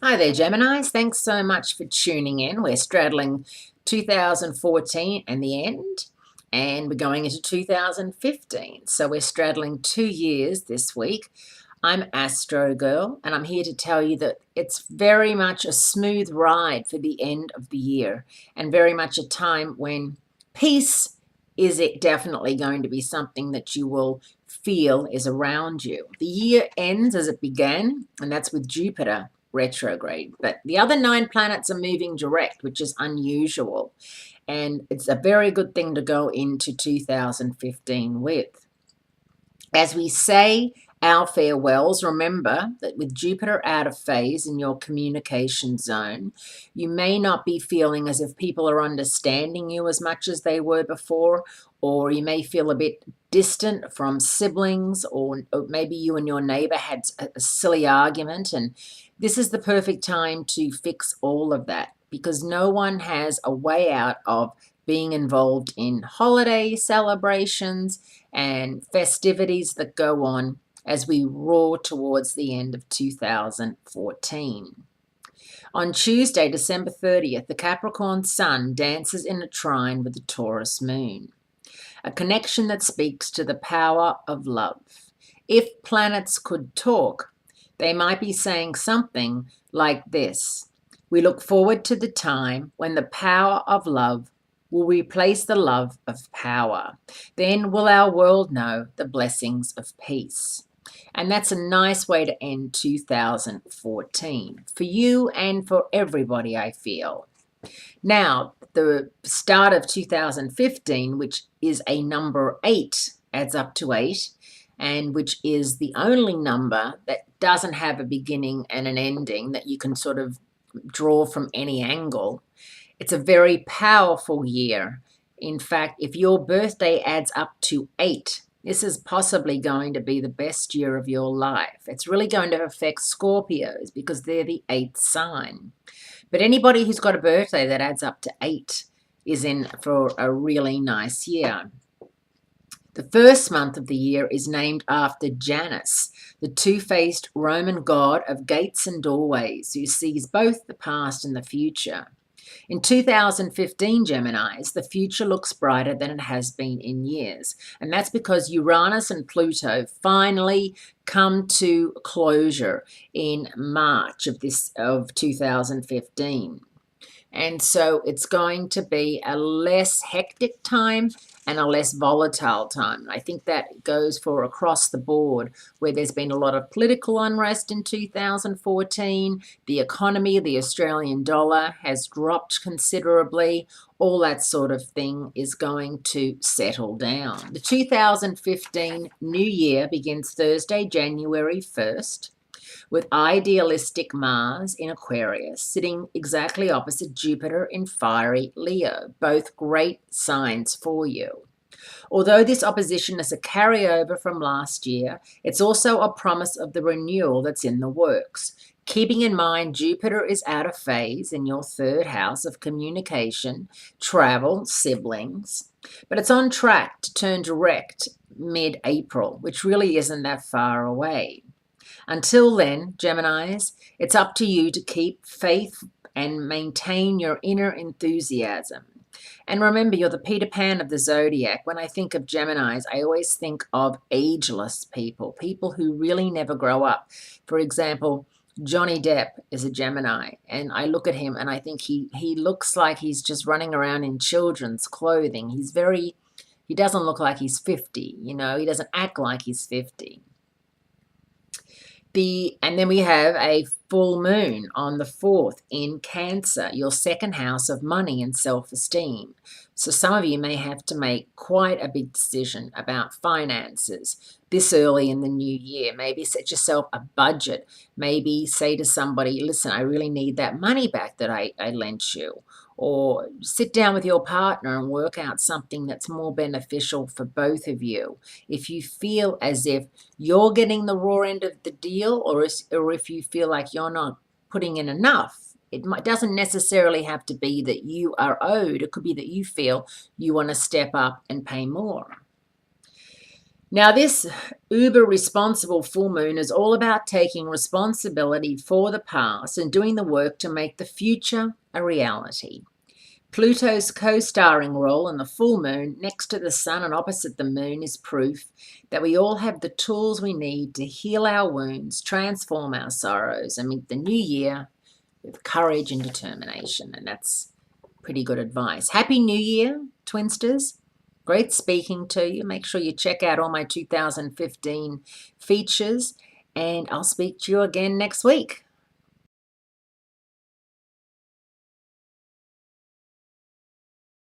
Hi there, Geminis. Thanks so much for tuning in. We're straddling 2014 and the end, and we're going into 2015. So we're straddling 2 years this week. I'm Astrogirl, and I'm here to tell you that it's very much a smooth ride for the end of the year, and very much a time when peace is it definitely going to be something that you will feel is around you. The year ends as it began, and that's with Jupiter retrograde, but the other 9 planets are moving direct, which is unusual, and it's a very good thing to go into 2015 with. As we say our farewells, remember that with Jupiter out of phase in your communication zone, you may not be feeling as if people are understanding you as much as they were before, or you may feel a bit distant from siblings, or maybe you and your neighbor had a silly argument, and this is the perfect time to fix all of that, because no one has a way out of being involved in holiday celebrations and festivities that go on as we roar towards the end of 2014. On Tuesday, December 30th, the Capricorn Sun dances in a trine with the Taurus Moon, a connection that speaks to the power of love. If planets could talk, they might be saying something like this: we look forward to the time when the power of love will replace the love of power. Then will our world know the blessings of peace. And that's a nice way to end 2014 for you and for everybody, I feel. Now, the start of 2015, which is a number 8, adds up to 8, and which is the only number that doesn't have a beginning and an ending that you can sort of draw from any angle. It's a very powerful year. In fact, if your birthday adds up to 8, this is possibly going to be the best year of your life. It's really going to affect Scorpios because they're the 8th sign. But anybody who's got a birthday that adds up to 8 is in for a really nice year. The first month of the year is named after Janus, the two-faced Roman god of gates and doorways, who sees both the past and the future. In 2015, Geminis, the future looks brighter than it has been in years. And that's because Uranus and Pluto finally come to closure in March of 2015. And so it's going to be a less hectic time and a less volatile time. I think that goes for across the board, where there's been a lot of political unrest in 2014. The economy, the Australian dollar has dropped considerably. All that sort of thing is going to settle down. The 2015 New Year begins Thursday, January 1st. With idealistic Mars in Aquarius sitting exactly opposite Jupiter in fiery Leo, both great signs for you. Although this opposition is a carryover from last year, it's also a promise of the renewal that's in the works. Keeping in mind Jupiter is out of phase in your 3rd house of communication, travel, siblings, but it's on track to turn direct mid-April, which really isn't that far away. Until then, Geminis, it's up to you to keep faith and maintain your inner enthusiasm. And remember, you're the Peter Pan of the zodiac. When I think of Geminis, I always think of ageless people, people who really never grow up. For example, Johnny Depp is a Gemini, and I look at him and I think he looks like he's just running around in children's clothing. He doesn't look like he's 50, he doesn't act like he's 50. And then we have a full moon on the 4th in Cancer, your 2nd house of money and self-esteem. So some of you may have to make quite a big decision about finances this early in the new year. Maybe set yourself a budget. Maybe say to somebody, listen, I really need that money back that I lent you. Or sit down with your partner and work out something that's more beneficial for both of you. If you feel as if you're getting the raw end of the deal, or if you feel like you're not putting in enough, it doesn't necessarily have to be that you are owed. It could be that you feel you want to step up and pay more. Now, this uber responsible full moon is all about taking responsibility for the past and doing the work to make the future a reality. Pluto's co-starring role in the full moon next to the sun and opposite the moon is proof that we all have the tools we need to heal our wounds, transform our sorrows, and meet the new year with courage and determination. And that's pretty good advice. Happy New Year, Twinsters. Great speaking to you. Make sure you check out all my 2015 features, and I'll speak to you again next week.